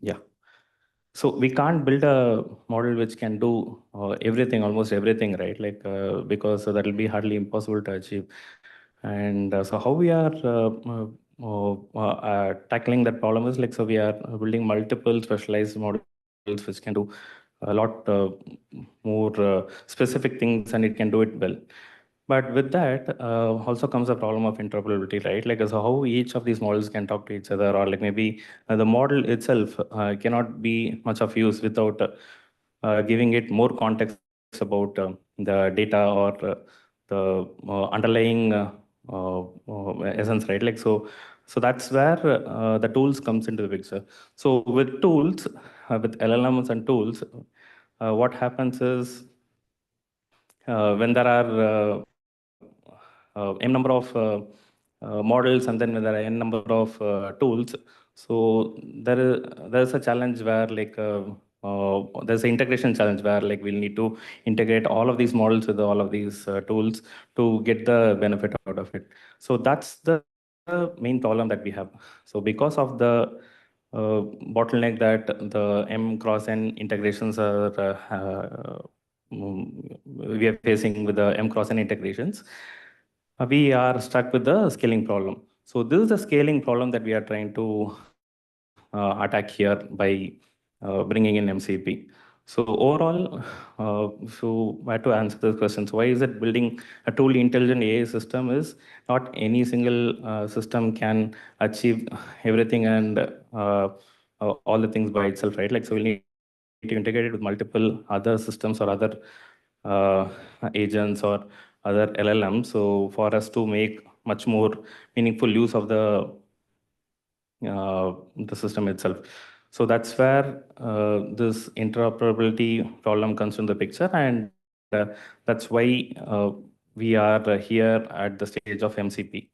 Yeah. So we can't build a model which can do everything, almost everything, right? Like because that will be hardly impossible to achieve. And so how we are tackling that problem is like, so we are building multiple specialized models which can do a lot more specific things, and it can do it well. But with that also comes the problem of interoperability, right? Like, so how each of these models can talk to each other, or like maybe the model itself cannot be much of use without giving it more context about the data or the underlying essence, right? Like, so that's where the tools comes into the picture. So with tools, with LLMs and tools, what happens is when there are n number of models, and then when there are n number of tools, so there is a challenge where like there's an integration challenge where like we'll need to integrate all of these models with all of these tools to get the benefit out of it. So that's the main problem that we have. So because of the bottleneck that the M cross N integrations are we are facing with the M cross N integrations, we are stuck with the scaling problem. So this is the scaling problem that we are trying to attack here by bringing in MCP. So overall, so I had to answer this question. So why is it building a truly intelligent AI system is not any single system can achieve everything and all the things by itself, right? Like, so we need to integrate it with multiple other systems or other uh, agents or other LLMs. So for us to make much more meaningful use of the system itself. So that's where this interoperability problem comes in the picture, and that's why we are here at the stage of MCP.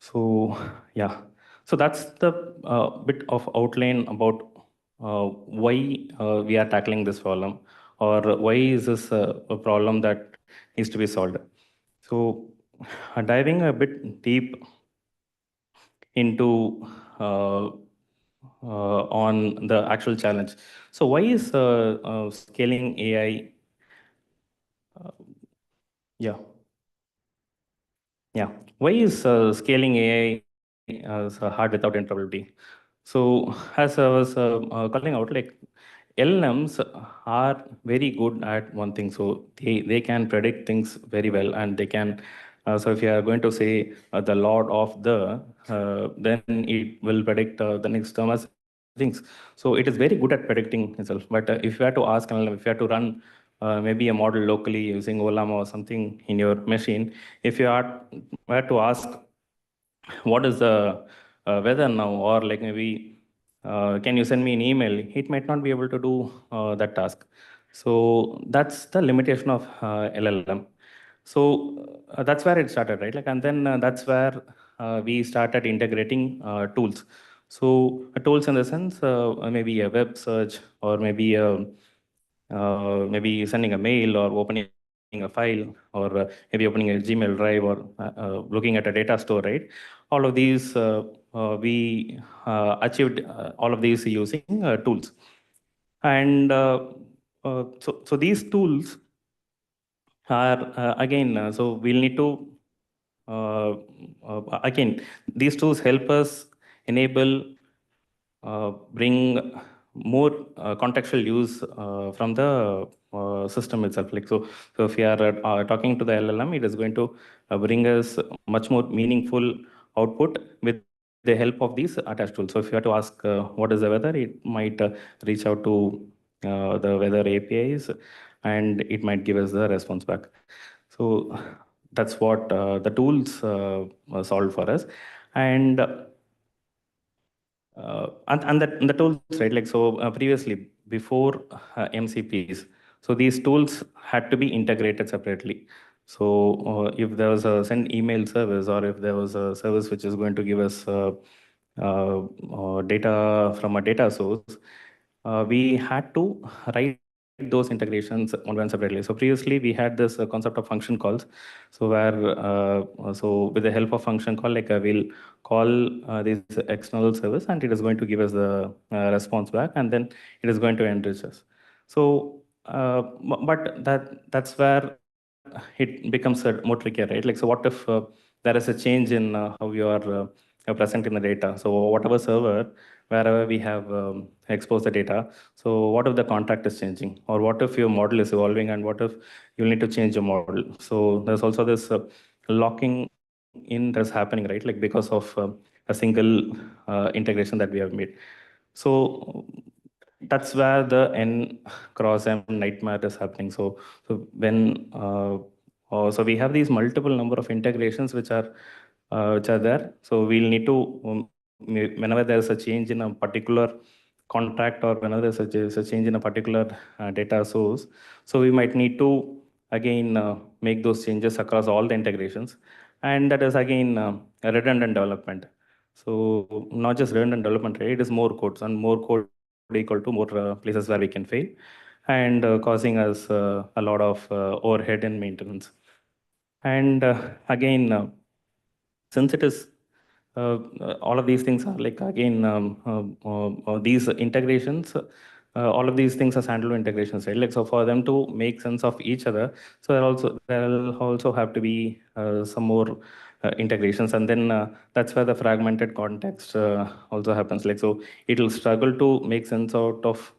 So yeah, so that's the bit of outline about why we are tackling this problem, or why is this a problem that needs to be solved. So diving a bit deep into on the actual challenge. So why is scaling AI? Uh, yeah, yeah. Why is scaling AI so hard without interoperability? So as I was calling out, like LLMs are very good at one thing. So they can predict things very well, and they can. So if you are going to say the Lord of the, then it will predict the next term as things. So it is very good at predicting itself. But if you have to ask LLM, if you have to run maybe a model locally using Olam or something in your machine, if you are were to ask what is the weather now, or like maybe can you send me an email, it might not be able to do that task. So that's the limitation of LLM. So that's where it started, right? Like, and then that's where we started integrating tools. So tools in the sense maybe a web search, or maybe sending a mail, or opening a file, or maybe opening a Gmail drive, or looking at a data store, right? All of these we achieved all of these using tools. And so these tools are so we'll need to uh, again, these tools help us enable bring more contextual use from the system itself. Like, so if we are talking to the LLM, it is going to bring us much more meaningful output with the help of these attached tools. So if you have to ask what is the weather, it might reach out to the weather APIs, and it might give us the response back. So that's what the tools solved for us. And and the tools, right? Like, so previously, before MCPs, so these tools had to be integrated separately. So if there was a send email service, or if there was a service which is going to give us data from a data source, we had to write those integrations one by one separately. So previously we had this concept of function calls. So where so with the help of function call, like we'll call this external service, and it is going to give us the response back, and then it is going to enrich us. So but that's where it becomes more trickier, right? Like, so what if there is a change in how you are present in the data? So whatever server, wherever we have exposed the data, so what if the contract is changing, or what if your model is evolving, and what if you need to change your model? So there's also this locking in that's happening, right? Like, because of a single integration that we have made. So that's where the N cross M nightmare is happening. So when so we have these multiple number of integrations which are there. So we'll need to whenever there is a change in a particular contract, or whenever there's a change in a particular data source, so we might need to again make those changes across all the integrations, and that is again a redundant development. So not just redundant development, right? It is more codes, and more code equal to more places where we can fail, and causing us a lot of overhead and maintenance. And again, since it is all of these things are like again these integrations, all of these things are standalone integrations, right? Like, so for them to make sense of each other, so there'll also have to be some more integrations, and then that's where the fragmented context also happens. Like, so it'll struggle to make sense out of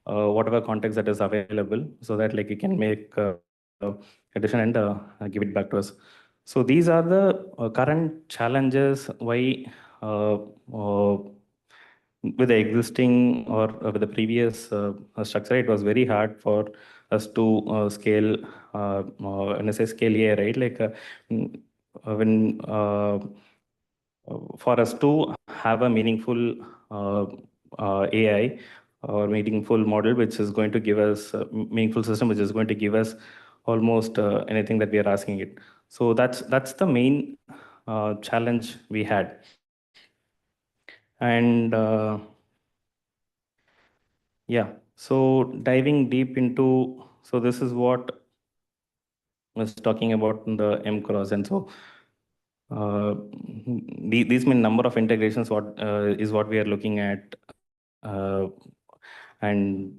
whatever context that is available, so that like you can make addition and give it back to us. So these are the current challenges why with the existing or with the previous structure, it was very hard for us to scale, when I say scale AI, right? Like when for us to have a meaningful AI or meaningful model, which is going to give us meaningful system, which is going to give us almost anything that we are asking it. So that's the main challenge we had. And yeah, so diving deep into, so this is what I was talking about in the M cross. And so these mean number of integrations what is what we are looking at, and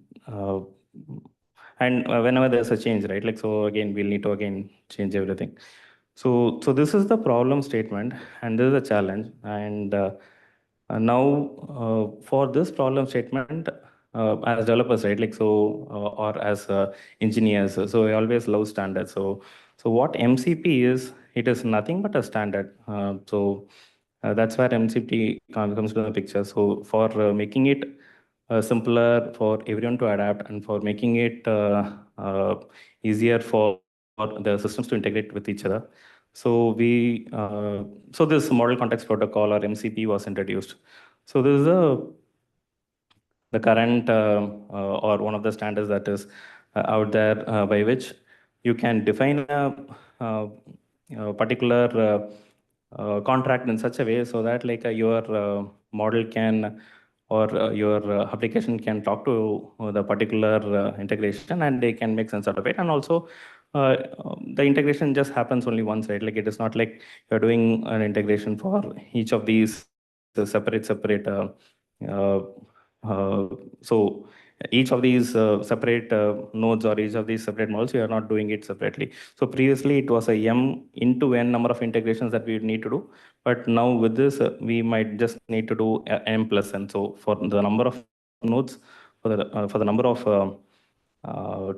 whenever there's a change, right? Like, so again we'll need to again change everything. So this is the problem statement, and this is a challenge. And now for this problem statement, as developers, right? Like, so or as engineers, so we always love standards. So what MCP is, it is nothing but a standard. So that's where MCP comes to the picture. So for making it simpler for everyone to adapt, and for making it easier for the systems to integrate with each other. So so this model context protocol, or MCP, was introduced. So this is the current or one of the standards that is out there, by which you can define uh, a particular contract in such a way, so that like your model can, or your application can talk to the particular integration, and they can make sense out of it. And also the integration just happens only once, right? Like, it is not like you're doing an integration for each of these separate uh, so each of these separate nodes, or each of these separate models, you are not doing it separately. So previously it was a M into N number of integrations that we need to do, but now with this we might just need to do M plus N. So for the number of nodes, for the number of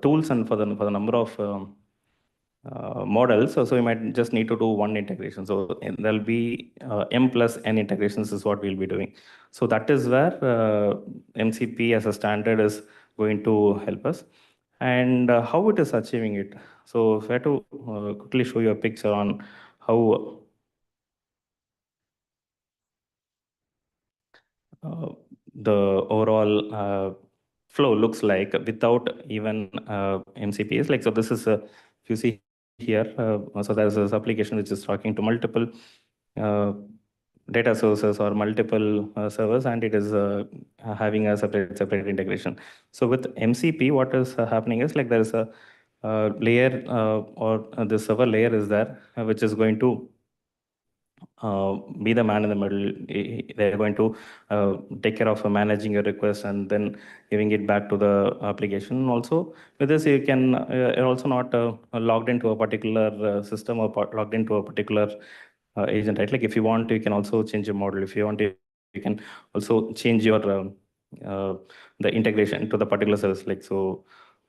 tools, and for the number of models, so we might just need to do one integration. So there'll be M plus N integrations is what we'll be doing. So that is where MCP as a standard is going to help us. And how it is achieving it. So if I had to quickly show you a picture on how the overall flow looks like without even MCPs. Like, so this is if you see here, so there's this application which is talking to multiple uh, data sources or multiple servers, and it is having a separate integration. So with MCP, what is happening is like there is a layer or the server layer is there, which is going to be the man in the middle. They're going to take care of managing your request and then giving it back to the application. Also, with this, you can you're also not logged into a particular system or logged into a particular agent, right? Like if you want, you can also change your model. If you want, you can also change your uh, the integration to the particular service. Like so,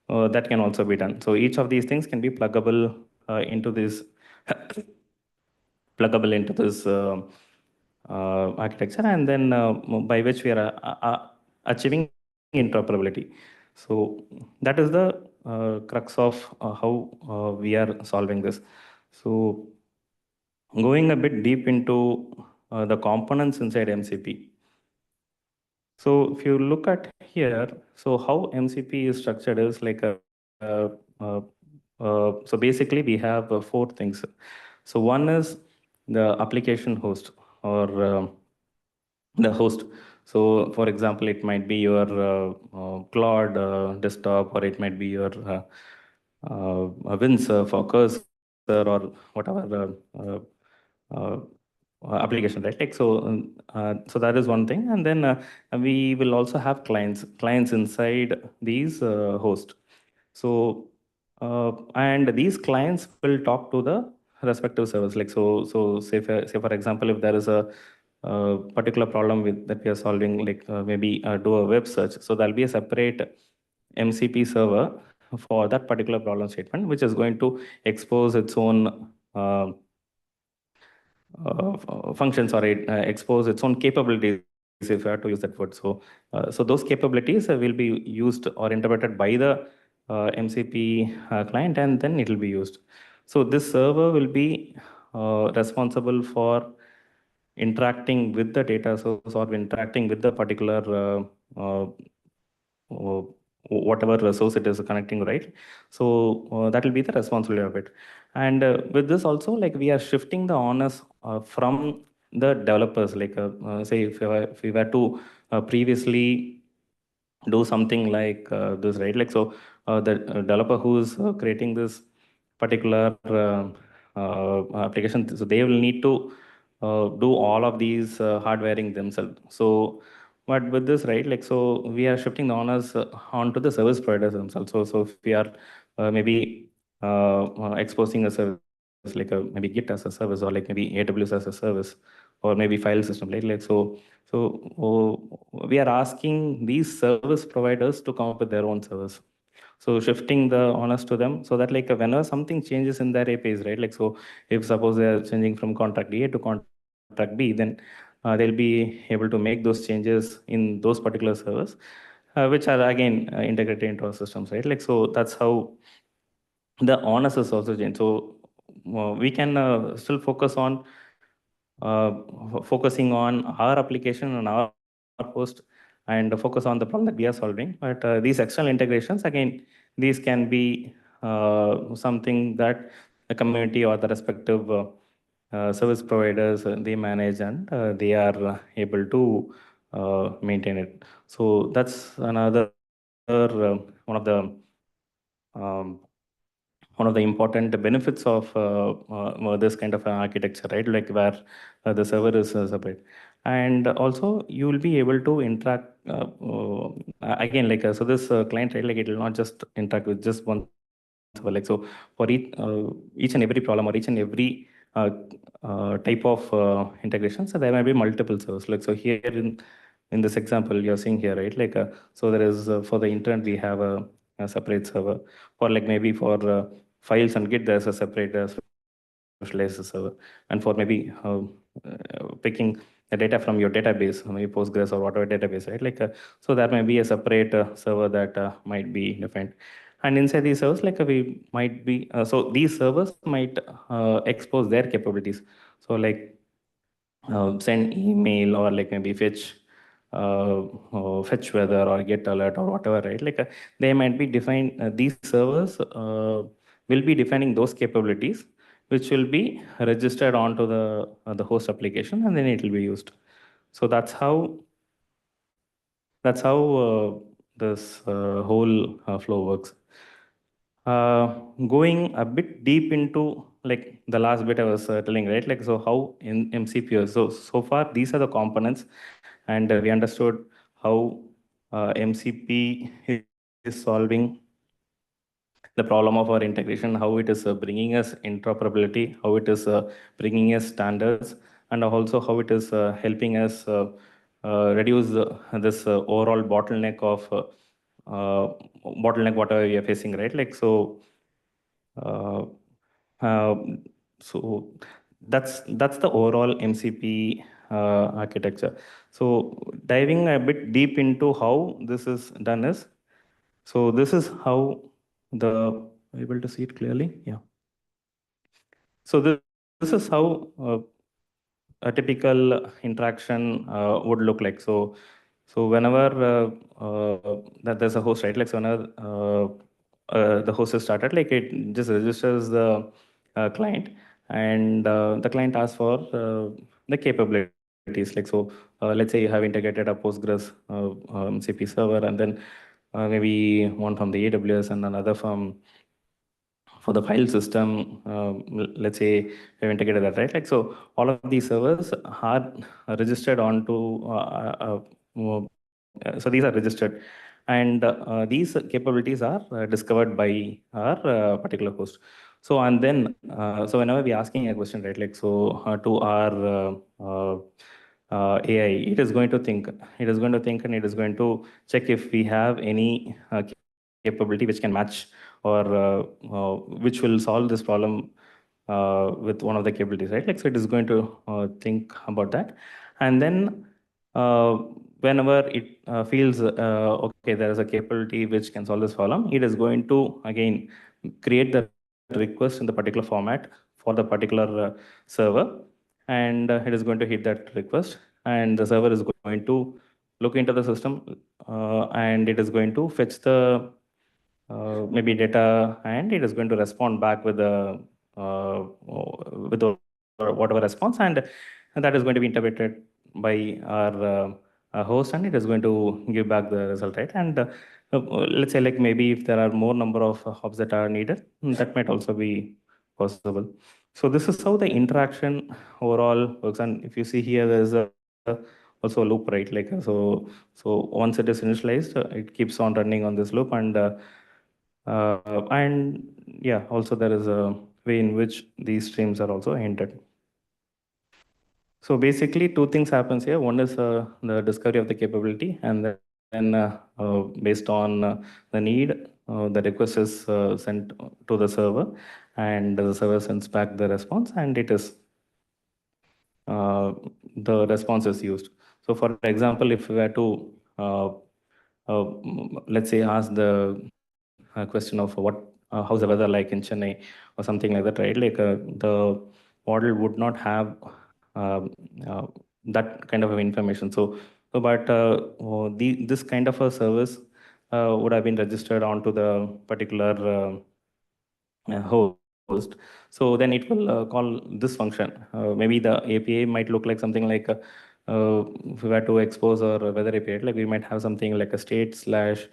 that can also be done. So each of these things can be pluggable into this pluggable into this architecture, and then by which we are achieving interoperability. So that is the crux of how we are solving this. So going a bit deep into the components inside MCP. So if you look at here, so how MCP is structured is like so basically we have four things. So one is the application host or the host. So for example, it might be your Claude desktop, or it might be your Windsurf or Cursor or whatever uh, application, right? Like so that is one thing, and then we will also have clients inside these hosts. So and these clients will talk to the respective servers. Like so say for example, if there is a particular problem with that we are solving, like maybe do a web search, so there'll be a separate MCP server for that particular problem statement, which is going to expose its own functions, or it expose its own capabilities, if I have to use that word. So those capabilities will be used or interpreted by the MCP client, and then it will be used. So this server will be responsible for interacting with the data source or interacting with the particular uh, whatever resource it is connecting, right? So that will be the responsibility of it. And with this also, like we are shifting the onus from the developers. Like say if we were to previously do something like this, right? Like so the developer who's creating this particular application, so they will need to do all of these hardwaring themselves. So but with this, right, like so we are shifting the onus onto the service providers themselves. So if we are maybe exposing a service like maybe Git as a service, or like maybe AWS as a service, or maybe file system, right? Like we are asking these service providers to come up with their own service. So shifting the onus to them, so that like whenever something changes in their APIs, right? Like so if suppose they are changing from contract A to contract B, then they'll be able to make those changes in those particular servers, which are again integrated into our systems, right? Like so that's how the onus is also changed. So we can still focus on focusing on our application and our host, and focus on the problem that we are solving. But these external integrations, again, these can be something that the community or the respective service providers they manage, and they are able to maintain it. So that's another one of the um, important benefits of this kind of architecture, right? Like where the server is separate, and also you will be able to interact again, like so this client, right? Like it will not just interact with just one server. Like so for each and every problem, or each and every type of integration, so there may be multiple servers. Like so here in this example you're seeing here, right? Like so there is for the internet we have a separate server, or like maybe for files and Git there's a separate specialized server, and for maybe picking the data from your database, maybe Postgres or whatever database, right? Like so there may be a separate server that might be defined. And inside these servers, like we might be so these servers might expose their capabilities. So like send email, or like maybe fetch weather or get alert or whatever, right? Like they might be defined, these servers will be defining those capabilities, which will be registered onto the host application, and then it will be used. So that's how this whole flow works. Going a bit deep into like the last bit I was telling, right? Like, so how in MCP, so far these are the components, and we understood how MCP is solving the problem of our integration, how it is bringing us interoperability, how it is bringing us standards, and also how it is helping us reduce this overall bottleneck of bottleneck whatever we are facing, right? Like, uh, uh, so that's the overall MCP architecture. So diving a bit deep into how this is done is, so this is how able to see it clearly? Yeah. So this is how a typical interaction would look like. So whenever that there's a host, right? Like, so whenever the host is started, like it just registers the client, and the client asks for the capabilities. Like, so let's say you have integrated a Postgres MCP server, and then maybe one from the AWS and another from for the file system. Let's say we have integrated that, right? Like, so all of these servers are registered onto so these are registered, and these capabilities are discovered by our particular host. So and then so whenever we asking a question, right? Like, so to our AI, it is going to think, and it is going to check if we have any capability which can match, or which will solve this problem with one of the capabilities, right? Like, so it is going to think about that, and then uh, whenever it feels okay, there is a capability which can solve this problem, it is going to again create the request in the particular format for the particular server, and it is going to hit that request, and the server is going to look into the system, and it is going to fetch the maybe data, and it is going to respond back with the whatever response, and that is going to be interpreted by our host, and it is going to give back the result, right? And let's say, like, maybe if there are more number of hops that are needed, that might also be possible. So this is how the interaction overall works. And if you see here, there's also a loop, right? Like, so once it is initialized, it keeps on running on this loop, and yeah, also there is a way in which these streams are also hinted. So basically, two things happens here. One is the discovery of the capability, and then based on the need, the request is sent to the server, and the server sends back the response, and it is the response is used. So, for example, if we were to let's say ask the question of how's the weather like in Chennai or something like that, right? Like, the model would not have um, uh, that kind of information. But this kind of a service would have been registered onto the particular host. So then it will call this function. Maybe the API might look like something like if we were to expose our weather API, like we might have something like a state slash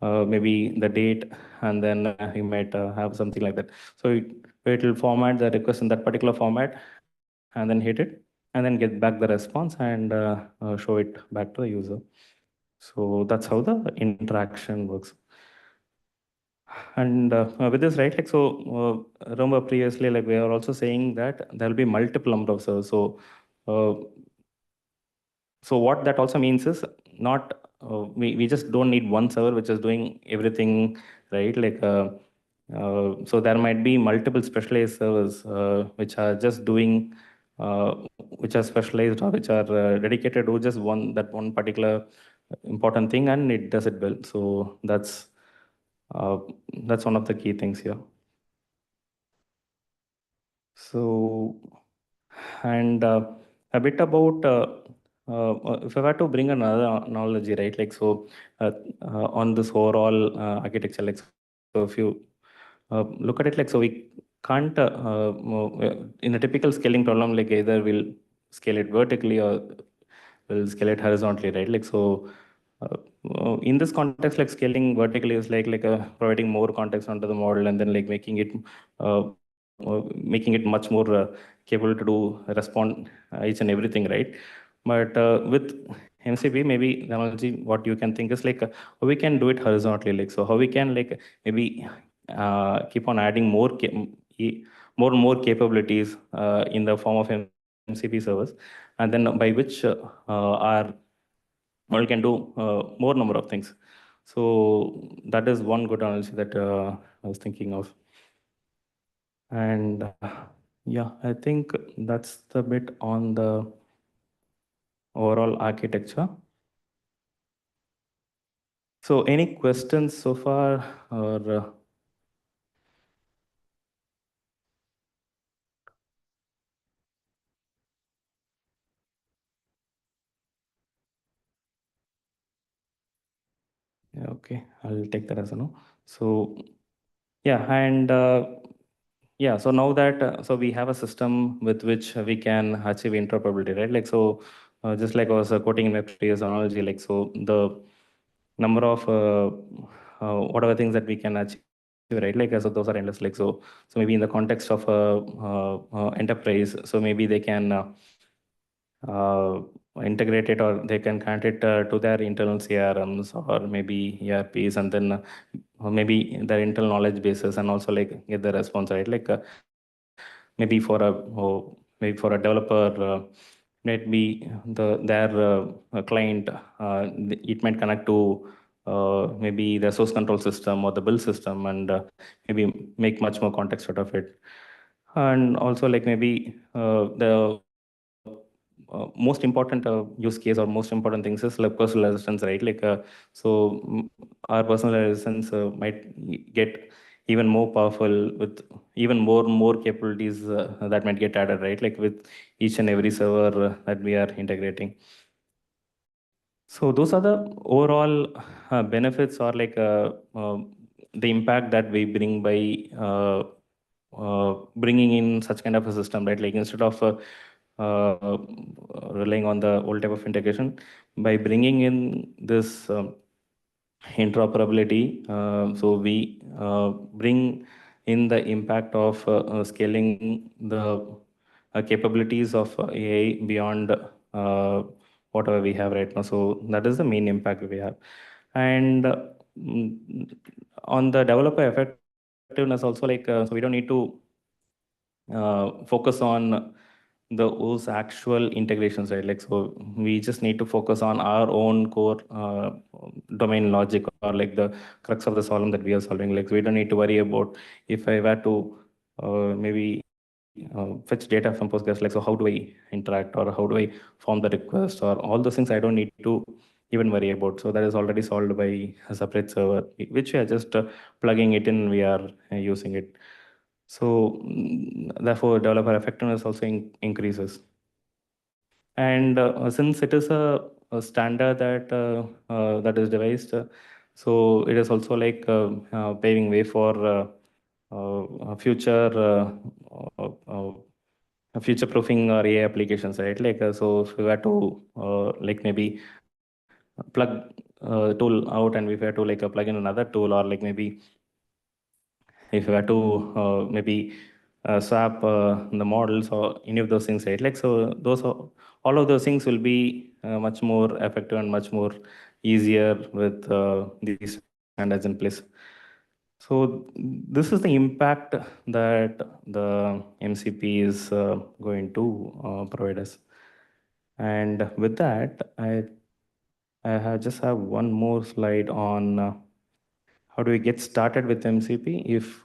maybe the date, and then you might have something like that. So it will format the request in that particular format, and then hit it, and then get back the response, and show it back to the user. So that's how the interaction works. And with this, right, like, remember previously, like, we are also saying that there will be multiple number of servers. Uh, so what that also means is not, we just don't need one server which is doing everything, right? Like, so there might be multiple specialized servers which are just doing, which are specialized, or which are dedicated to just one particular important thing, and it does it well. So uh, that's one of the key things here. So, and a bit about if I were to bring another analogy, right? Like, on this overall architecture, like, so if you look at it, like, so can't in a typical scaling problem, like either we'll scale it vertically or we'll scale it horizontally, right? Like so uh, in this context, like scaling vertically is like providing more context onto the model and then like uh, making it much more capable to do respond each and everything, right? But with MCP, maybe the analogy what you can think is like how we can do it horizontally, like so how we can like maybe keep on adding more and more capabilities in the form of MCP servers, and then by which our model can do more number of things. So that is one good analogy that I was thinking of. And yeah, I think that's the bit on the overall architecture. So any questions so far, or yeah, okay, I'll take that as a no. So yeah, and yeah, so now that so we have a system with which we can achieve interoperability, right? Like so, just like I was quoting in my previous analogy, like so the number of whatever things that we can achieve, right? Like so those are endless. Like so maybe in the context of enterprise, so maybe they can uh, integrate it or they can connect it to their internal CRMs or maybe ERPs, and then maybe their internal knowledge bases, and also like get the response, right? Like maybe for a maybe for a developer, might be their client, it might connect to maybe the source control system or the build system, and maybe make much more context out of it. And also like maybe the most important use case or most important things is like personal assistance, right? Like our personal assistance might get even more powerful with even more capabilities that might get added, right? Like with each and every server that we are integrating. So those are the overall benefits, or like the impact that we bring by bringing in such kind of a system, right? Like instead of uh, relying on the old type of integration, by bringing in this interoperability, so we bring in the impact of scaling the capabilities of AI beyond whatever we have right now. So that is the main impact we have. And on the developer effectiveness also, like so we don't need to focus on those actual integrations, right? Like so we just need to focus on our own core domain logic, or like the crux of the problem that we are solving. Like we don't need to worry about if I were to maybe fetch data from Postgres, like so how do I interact, or how do I form the request, or all those things I don't need to even worry about. So that is already solved by a separate server, which we are just plugging it in, we are using it. So therefore developer effectiveness also increases. And since it is a standard that that is devised, so it is also like paving way for future future proofing or AI applications, right? Like so if we were to like maybe plug tool out, and if we were to like plug in another tool, or like maybe if you were to maybe swap the models or any of those things, right? Like so those all of those things will be much more effective and much more easier with these standards in place. So this is the impact that the MCP is going to provide us. And with that, just have one more slide on how do we get started with MCP. If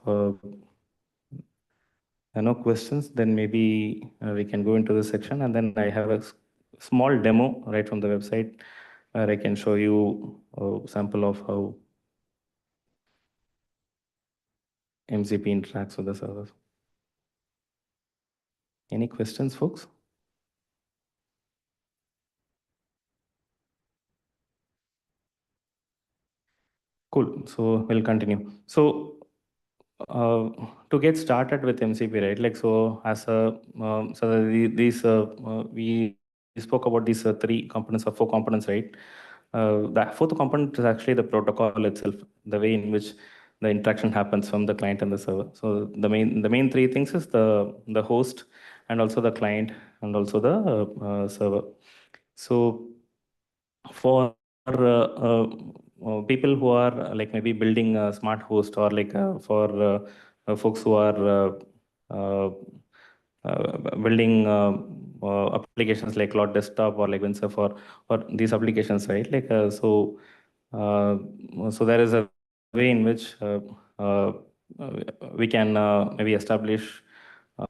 no questions, then maybe we can go into this section, and then I have a small demo right from the website where I can show you a sample of how MCP interacts with the servers. Any questions, folks? Cool. So we'll continue. So to get started with MCP, right? Like, so as a these we spoke about these three components or four components, right? The fourth component is actually the protocol itself, the way in which the interaction happens from the client and the server. So the main three things is the host and also the client and also the server. So for people who are like maybe building a smart host, or like for folks who are uh, building applications like Cloud Desktop or like Windsurf, or these applications, right? Like uh, so there is a way in which uh, we can maybe establish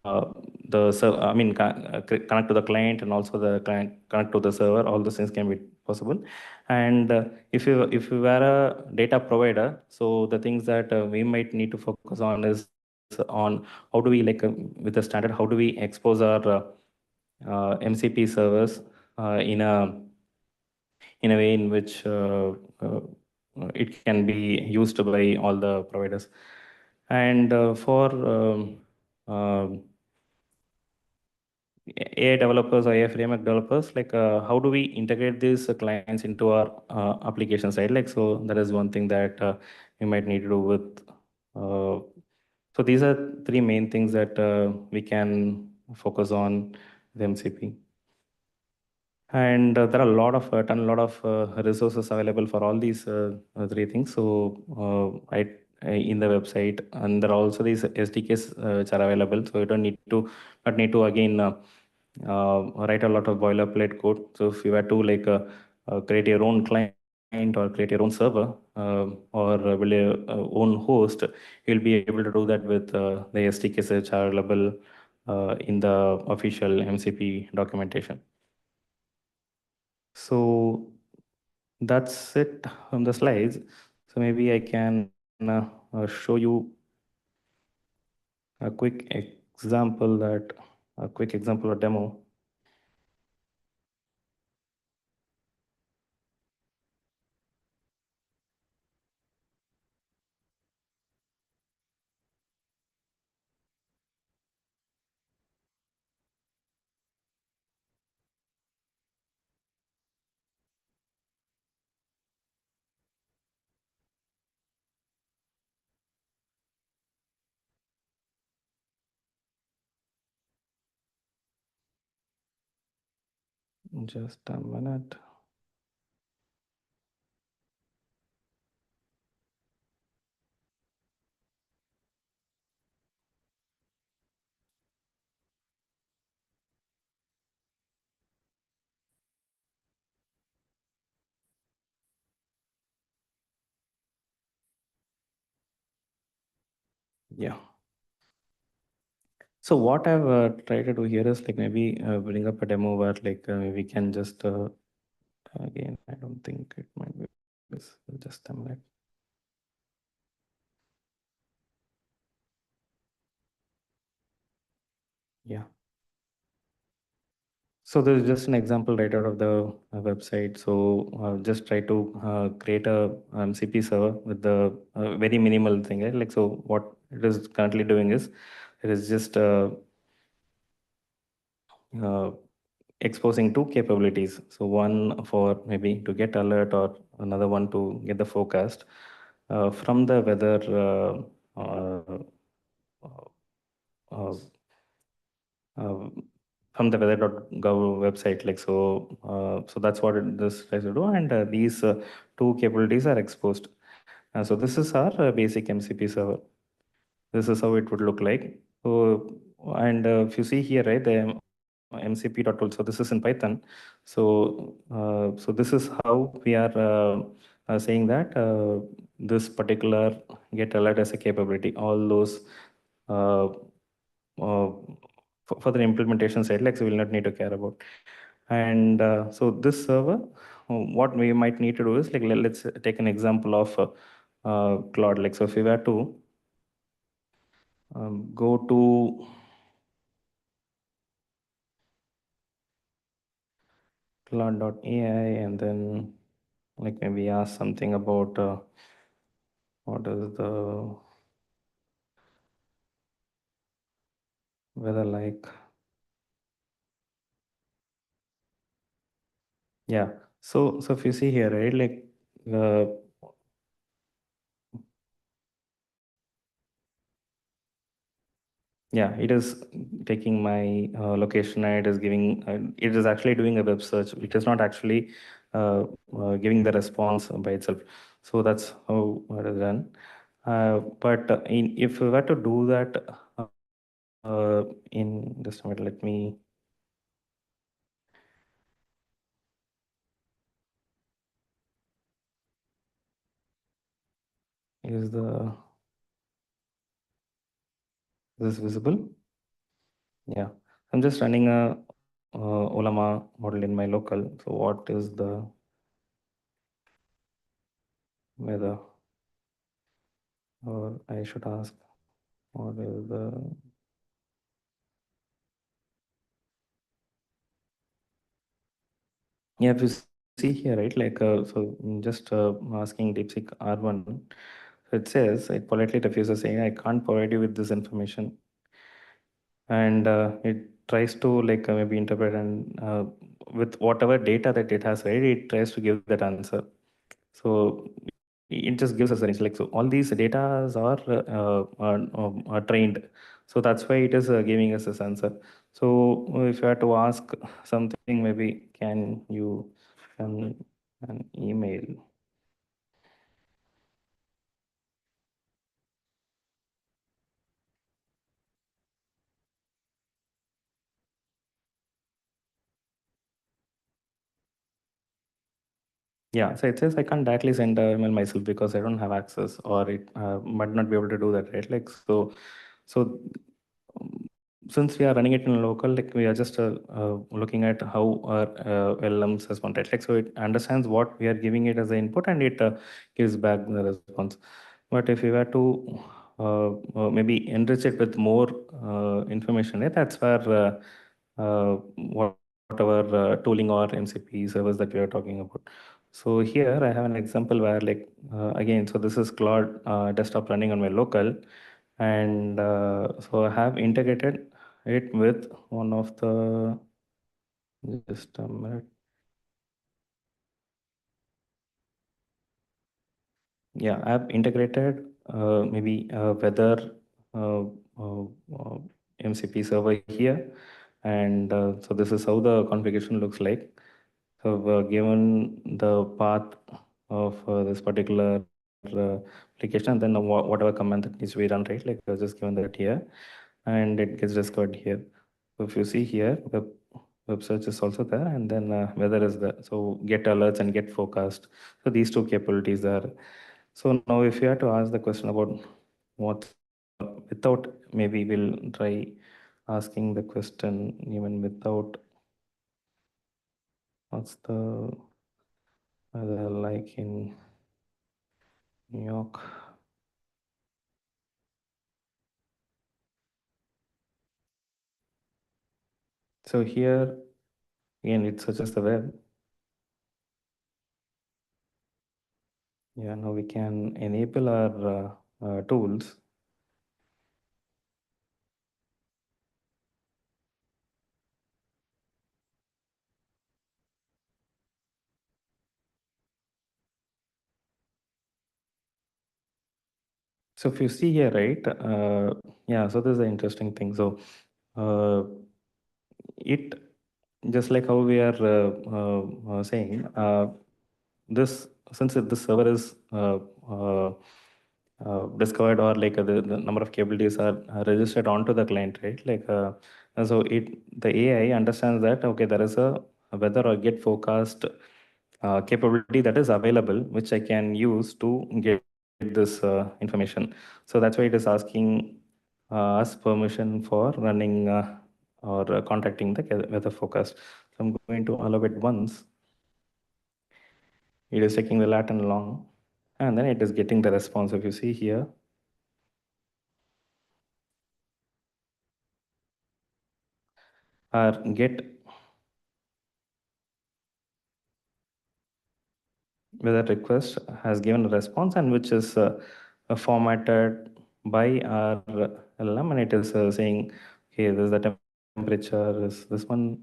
I mean, connect to the client, and also the client connect to the server. All those things can be possible. And if you are a data provider, so the things that we might need to focus on is on how do we, like with the standard, how do we expose our MCP servers in a way in which it can be used by all the providers. And for AI developers or AI framework developers, like how do we integrate these clients into our applications, right? Like, so that is one thing that we might need to do with. Uh, so these are three main things that we can focus on with MCP. And there are a lot of resources available for all these three things. So in the website, and there are also these SDKs which are available. So you don't need to not need to again write a lot of boilerplate code. So if you were to like create your own client or create your own server, or build your own host, you'll be able to do that with the SDKs which are available in the official MCP documentation. So that's it from the slides. So maybe I can show you a quick example that a quick example or demo. Just a minute. Yeah. So what I've tried to do here is like maybe bring up a demo where like we can just again, I don't think it might be this. Just a minute. Yeah. So this is just an example right out of the website. So just try to create a MCP server with the very minimal thing, right? Like, so what it is currently doing is it is just uh, exposing two capabilities. So one for maybe to get alert, or another one to get the forecast from the weather uh, uh, from the weather.gov website. Like, so so that's what this tries to do. And these two capabilities are exposed. So this is our basic MCP server. This is how it would look like. So, and if you see here, right, the mcp.tool, so this is in Python. So so this is how we are saying that this particular get alert as a capability, all those uh, uh, for the implementation side, like, so we'll not need to care about. And so this server, what we might need to do is like, let's take an example of Claude. Like, so if we were to go to Claude.ai, and then like maybe ask something about what is the whether like, yeah. So if you see here, right, like, uh, yeah, it is taking my location and it is giving, it is actually doing a web search. It is not actually giving the response by itself. So that's how it is done. But if we were to do that in just a minute, let me is this visible? Yeah, I'm just running a Olama model in my local. So what is the weather? Or I should ask, what is the, yeah, if you see here, right, like, just asking DeepSeek R1, so it says, it politely refuses, saying, I can't provide you with this information. And it tries to like maybe interpret and with whatever data that it has, right, it tries to give that answer. So it just gives us a range. Like, so all these data are trained. So that's why it is giving us this answer. So if you had to ask something, maybe can you send an email? Yeah, so it says I can't directly send an email myself because I don't have access, or it might not be able to do that, right? Like, so since we are running it in local, like we are just looking at how our LLMs respond, right? Like, so it understands what we are giving it as an input and it gives back the response. But if we were to maybe enrich it with more information, right, that's where whatever tooling or MCP servers that we are talking about. So here I have an example where, like, again, so this is Claude desktop running on my local, and so I have integrated it with one of the, just a minute. Yeah, I have integrated maybe a weather uh, uh, uh, MCP server here, and so this is how the configuration looks like. So given the path of this particular application, and then whatever command that needs to be run, right? Like I was just given that here, and it gets discovered here. So if you see here, web search is also there, and then weather is there. So get alerts and get forecast. So these two capabilities are. So now if you have to ask the question about what, without, maybe we'll try asking the question even without, what's the weather like in New York? So here again, it searches the web. Yeah, now we can enable our tools. So if you see here, right, yeah, so this is the interesting thing. So uh, it, just like how we are saying, this, since this server is uh, discovered, or like the number of capabilities are registered onto the client, right? Like, and so the AI understands that, okay, there is a weather or get forecast capability that is available, which I can use to get this information. So that's why it is asking us permission for running or contacting the weather forecast. So I'm going to allow it once. It is taking the lat and long, and then it is getting the response. If you see here, our get weather request has given a response, and which is formatted by our LLM, and it is saying hey, this is the temperature, is this one,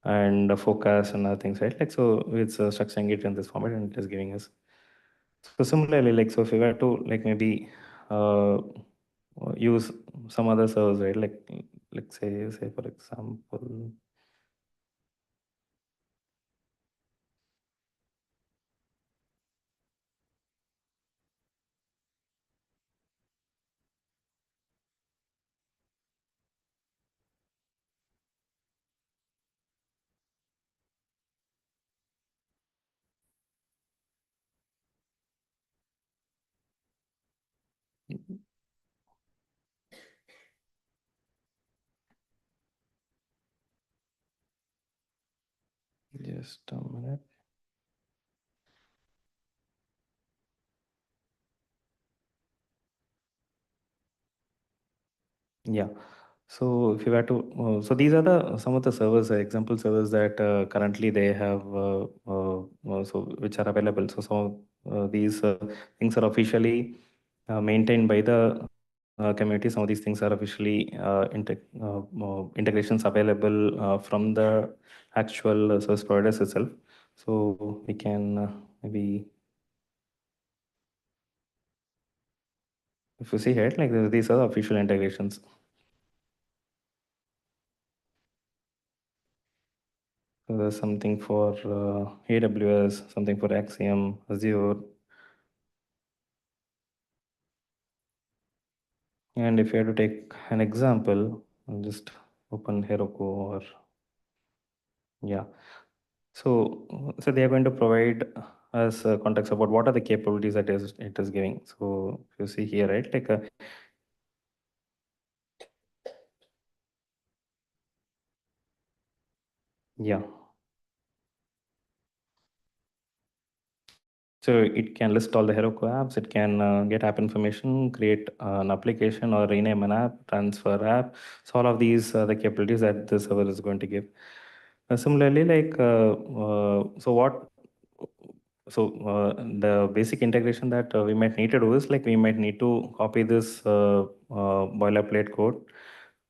and the forecast and other things, right? Like, so it's structuring it in this format and it is giving us. So similarly, like, so if we were to like maybe use some other servers, right? Like, let's say for example, just a minute. Yeah. So if you were to, so these are the some of the servers, example servers that currently they have, so which are available. So some of these things are officially maintained by the community. Some of these things are officially integrations available from the actual service providers itself. So we can maybe, if you see here, like these are the official integrations. So there's something for AWS, something for Axiom, Azure. And if you have to take an example, I'll just open Heroku or, yeah. So they are going to provide us context about what are the capabilities that it is giving. So if you see here, right, like yeah. So it can list all the Heroku apps. It can get app information, create an application or rename an app, transfer app. So all of these are the capabilities that the server is going to give. Similarly, like the basic integration that we might need to do is like we might need to copy this boilerplate code,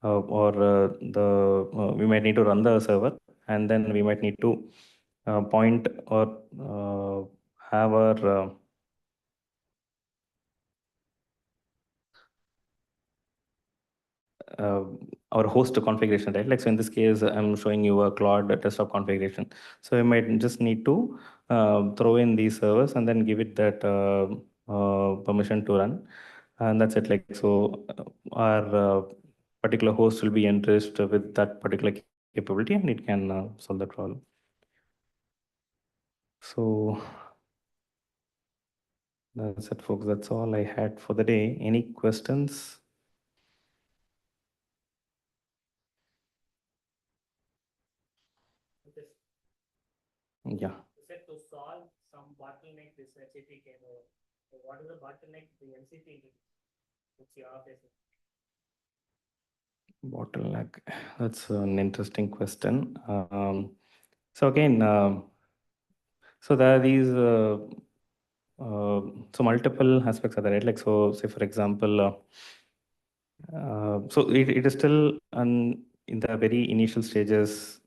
or we might need to run the server, and then we might need to point or have uh, our host configuration, right? Like, so in this case, I'm showing you a Claude desktop configuration. So you might just need to throw in these servers and then give it that permission to run. And that's it. Like, so our particular host will be enriched with that particular capability and it can solve that problem. So that's it, folks. That's all I had for the day. Any questions? Yeah. You said to solve some bottleneck this HTTP came over. So what is the bottleneck the MCP which you are facing? Bottleneck. That's an interesting question. So again, so there are these so multiple aspects of that, right? Like, so say for example, so it is still in the very initial stages.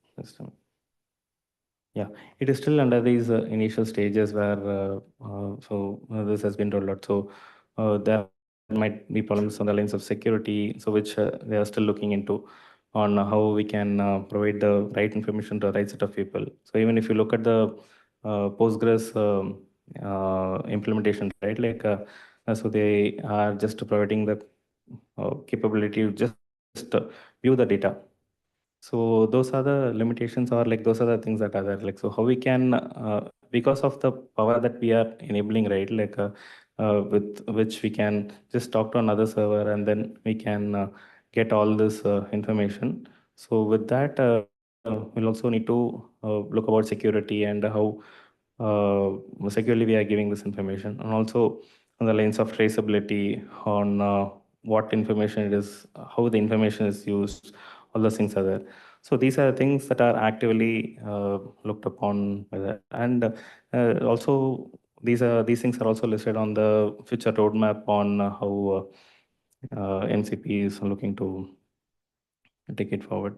Yeah, it is still under these initial stages where this has been rolled out. So there might be problems on the lines of security, so which they are still looking into on how we can provide the right information to the right set of people. So even if you look at the Postgres implementation, right, like so they are just providing the capability to just view the data. So those are the limitations, or like those are the things that are there. Like, so how we can, because of the power that we are enabling, right? Like with which we can just talk to another server and then we can get all this information. So with that, we'll also need to look about security and how securely we are giving this information, and also on the lines of traceability on what information it is, how the information is used, all those things are there. So these are things that are actively looked upon by that. And also these things are also listed on the future roadmap on how MCP is looking to take it forward.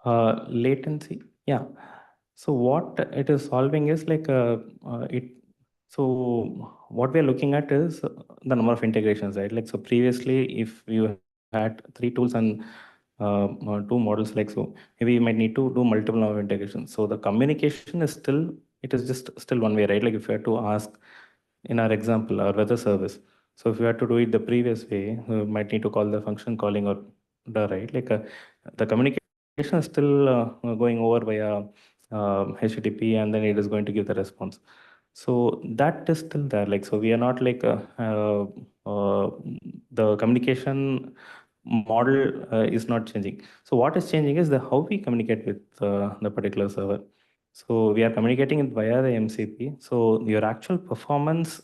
Latency, yeah. So what it is solving is like it. So what we are looking at is the number of integrations, right? Like so previously, if you had 3 tools and 2 models, like so maybe you might need to do multiple number of integrations. So the communication is still, it is just still one way, right? Like if you had to ask, in our example, our weather service. So if you had to do it the previous way, you might need to call the function calling or the right. Like the communication is still going over via HTTP, and then it is going to give the response. So that is still there. Like so, we are not like the communication model is not changing. So what is changing is the how we communicate with the particular server. So we are communicating it via the MCP. So your actual performance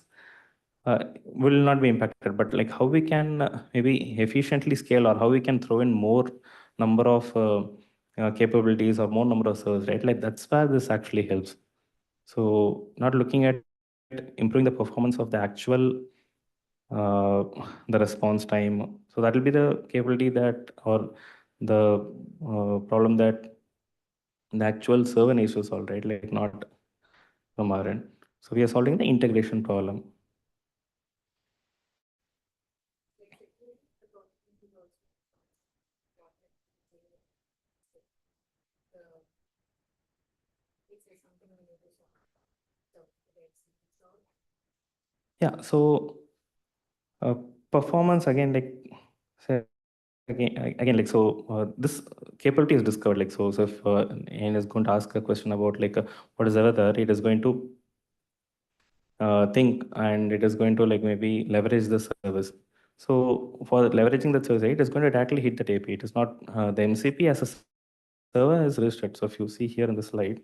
will not be impacted, but like how we can maybe efficiently scale, or how we can throw in more number of capabilities or more number of servers, right? Like that's where this actually helps. So not looking at improving the performance of the actual the response time. So that will be the capability that, or the problem that the actual server needs to solve, right? Like not from our end. So we are solving the integration problem. Yeah. So performance again, like say again, like so this capability is discovered. Like so if Ian is going to ask a question about like what is the weather, it is going to think, and it is going to like maybe leverage the service. So for leveraging the service, it is going to directly hit the API. It is not the MCP as a server is registered. So if you see here in the slide,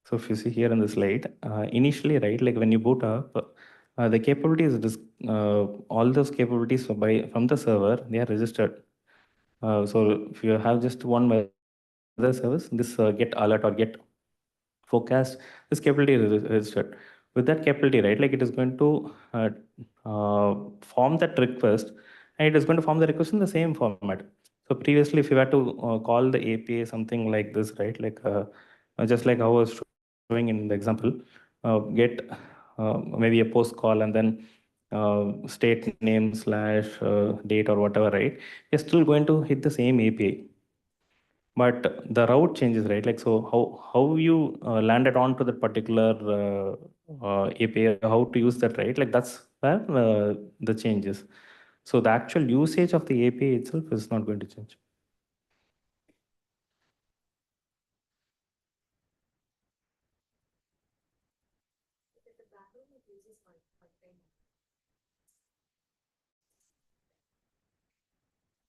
so if you see here in the slide, initially, right, like when you boot up, the capabilities, all those capabilities from the server, they are registered. So if you have just one weather service, this get alert or get forecast, this capability is registered. With that capability, right, like it is going to form that request, and it is going to form the request in the same format. So previously, if you were to call the API something like this, right, like just like how I was showing in the example, get maybe a post call, and then state name slash date or whatever, right? You're still going to hit the same API, but the route changes, right? Like so how you landed on to that particular API, how to use that, right? Like that's where the change is. So the actual usage of the API itself is not going to change.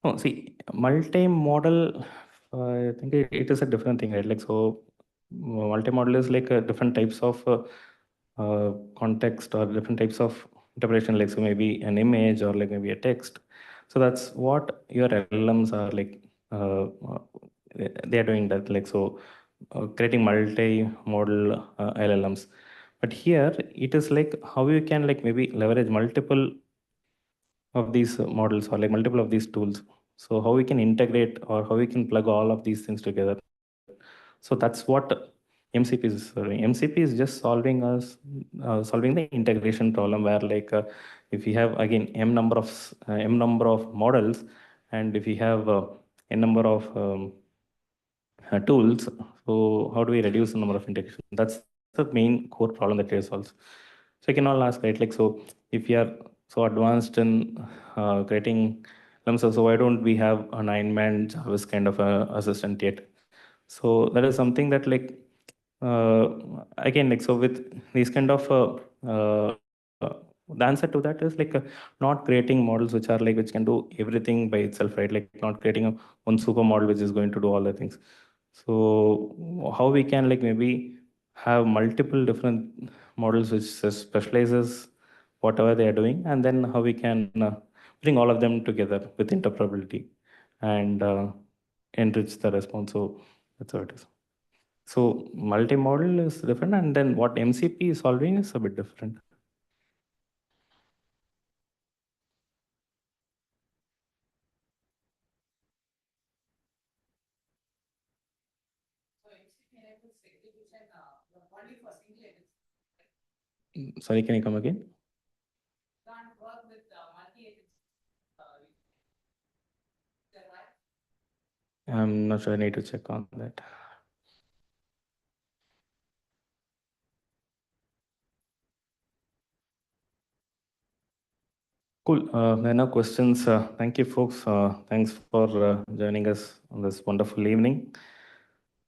Oh, see, multi-model, I think it is a different thing, right? Like, so multi-model is like different types of context or different types of interpretation, like, so maybe an image or like maybe a text. So that's what your LLMs are like, they are doing that, like, so creating multi-model LLMs. But here it is like how you can like maybe leverage multiple of these models or like multiple of these tools. So how we can integrate or how we can plug all of these things together. So that's what MCP is solving. MCP is just solving the integration problem, where like if we have again m number of models, and if we have n number of tools, so how do we reduce the number of integration? That's the main core problem that it solves. So you can all ask, right, like so if we are so advanced in creating themselves, so why don't we have a 9-man Jarvis kind of a assistant yet? So that is something that like again, like so with these kind of the answer to that is like not creating models which are like which can do everything by itself, right? Like not creating one super model which is going to do all the things. So how we can like maybe have multiple different models which specializes whatever they are doing, and then how we can bring all of them together with interoperability and enrich the response. So that's what it is. So multi-model is different, and then what MCP is solving is a bit different. Sorry, can you come again? I'm not sure. I need to check on that. Cool. There are no questions. Thank you, folks. Thanks for joining us on this wonderful evening.